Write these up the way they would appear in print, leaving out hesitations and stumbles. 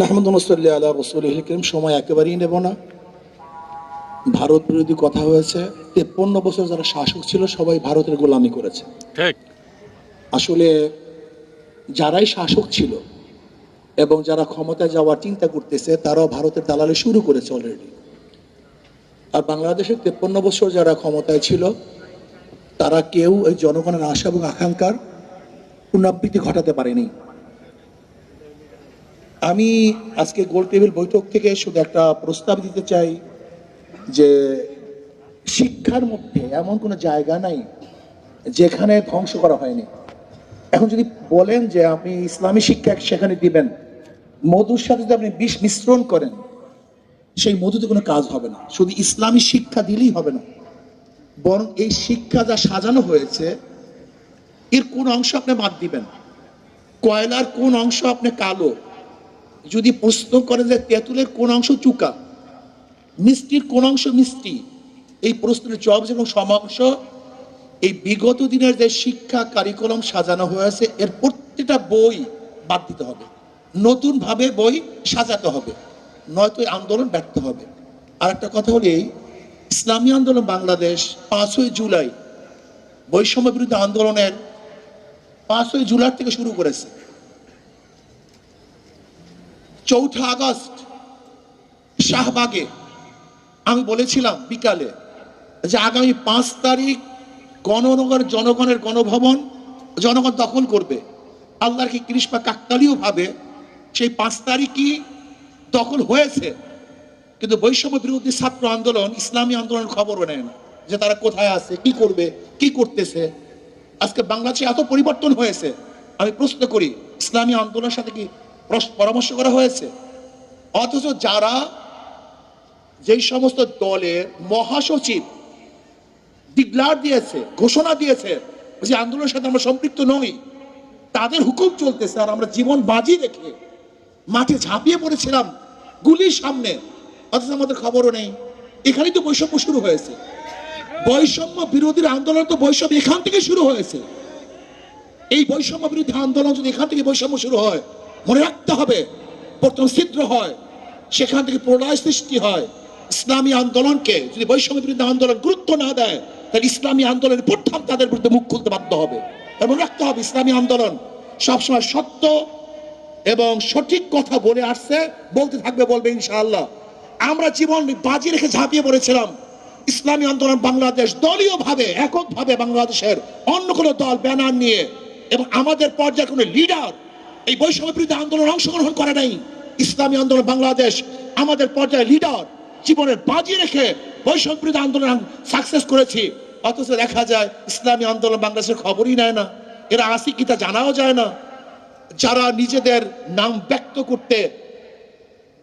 নাহমাদুল্লাহ আলা রাসূলিল কারীম। সময় একেবারেই নেব না। ভারত বিরোধী কথা হয়েছে। 53 বছর যারা শাসক ছিল সবাই ভারতের গোলামি করেছে। ঠিক। আসলে যারাই শাসক ছিল এবং যারা ক্ষমতায় যাওয়ার চিন্তা করতেছে তারাও ভারতের দালালি শুরু করেছে অলরেডি। আর বাংলাদেশের 53 বছর যারা ক্ষমতায় ছিল তারা কেউ এই জনগণের আশা এবং আকাঙ্ক্ষার পুনরাবৃত্তি ঘটাতে পারেনি। আমি আজকে গোল টেবিল বৈঠক থেকে শুধু একটা প্রস্তাব দিতে চাই যে শিক্ষার মধ্যে এমন কোনো জায়গা নাই যেখানে ধ্বংস করা হয়নি। এখন যদি বলেন যে আপনি ইসলামী শিক্ষা সেখানে দিবেন, মধুর সাথে যদি আপনি বিষ মিশ্রণ করেন সেই মধুতে কোনো কাজ হবে না। শুধু ইসলামী শিক্ষা দিলেই হবে না, বরং এই শিক্ষা যা সাজানো হয়েছে এর কোন অংশ আপনি বাদ দিবেন, কয়লার কোন অংশ আপনি কালো, যদি প্রশ্ন করেন যে তেঁতুলের কোন অংশ চুকা, মিষ্টির কোন অংশ মিষ্টি, এই প্রশ্নের জবাব এবং সমাংশ এই বিগত দিনের যে শিক্ষা কারিকুলাম সাজানো হয়েছে এর প্রত্যেকটা বই বাদ দিতে হবে, নতুন ভাবে বই সাজাতে হবে, নয়তো আন্দোলন ব্যর্থ হবে। আর একটা কথা হলো এই ইসলামী আন্দোলন বাংলাদেশ 5ই জুলাই বৈষম্য বিরুদ্ধে আন্দোলনের 5ই জুলাই থেকে শুরু করেছে। 4 আগস্ট শাহবাগে আমি বলেছিলাম বিকালে যে আগামী 5 তারিখ জনগণের গণভবন জনগণ দখল করবে। আল্লাহর কি কৃষ্ণা কাকতালীয় ভাবে সেই 5 তারিখই দখল হয়েছে, কিন্তু বৈষম্য বিরোধী ছাত্র আন্দোলন ইসলামী আন্দোলনের খবরও নেয় না যে তারা কোথায় আছে, কি করবে, কি করতেছে। আজকে বাংলাদেশে এত পরিবর্তন হয়েছে, আমি প্রশ্ন করি ইসলামী আন্দোলনের সাথে কি পরামর্শ করা হয়েছে? অথচ যারা যেই সমস্ত দলের মহাসচিব ডিক্লার দিয়েছে, ঘোষণা দিয়েছে যে আন্দোলনের সাথে আমরা সম্পৃক্ত নই, তাদের হুকুম চলতেছে আর আমরা জীবন বাজি রেখে মাঠে ঝাঁপিয়ে পড়েছিলাম গুলির সামনে, অথচ আমাদের খবরও নেই। এখানেই তো বৈষম্য শুরু হয়েছে। বৈষম্য বিরোধীর আন্দোলন তো বৈষম্য এখান থেকে শুরু হয়েছে। এই বৈষম্য বিরোধী আন্দোলন যদি এখান থেকে বৈষম্য শুরু হয়, মনে রাখতে হবে প্রথম ছিদ্র হয়, সেখান থেকে প্রলয় সৃষ্টি হয়। ইসলামী আন্দোলনকে যদি বৈষম্য বিরোধী আন্দোলন গুরুত্ব না দেয় তাহলে ইসলামী আন্দোলনের প্রথম তাদের বিরুদ্ধে মুখ খুলতে বাধ্য হবে। মনে রাখতে হবে ইসলামী আন্দোলন সবসময় সত্য এবং সঠিক কথা বলে আসছে, বলতে থাকবে, বলবে ইনশাআল্লাহ। আমরা জীবন বাজি রেখে ঝাঁপিয়ে পড়েছিলাম ইসলামী আন্দোলন বাংলাদেশ দলীয় ভাবে এককভাবে বাংলাদেশের অন্য কোনো দল ব্যানার নিয়ে, এবং আমাদের পর্যায়ে কোনো লিডার এই বৈষম্য বিরোধী আন্দোলন অংশগ্রহণ করে নাই। ইসলামী আন্দোলন বাংলাদেশ আমাদের পর্যায়ে লিডার জীবনের বাজি রেখে বৈষম্য বিরোধী আন্দোলন সাকসেস করেছি। অথচ দেখা যায় ইসলামী আন্দোলন বাংলাদেশের খবরই নেয় না, এরা আসি কি তা জানাও যায় না। যারা নিজেদের নাম ব্যক্ত করতে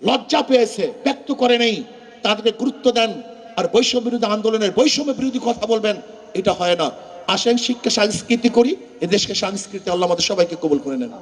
লজ্জা পেয়েছে, ব্যক্ত করে নেই, তাদেরকে গুরুত্ব দেন আর বৈষম্য বিরোধী আন্দোলনের বৈষম্য বিরোধী কথা বলবেন, এটা হয় না। আসেন শিক্ষা সংস্কৃতি করি, এ দেশকে সংস্কৃতি আল্লাহ আমাদের সবাইকে কবুল করে নেন।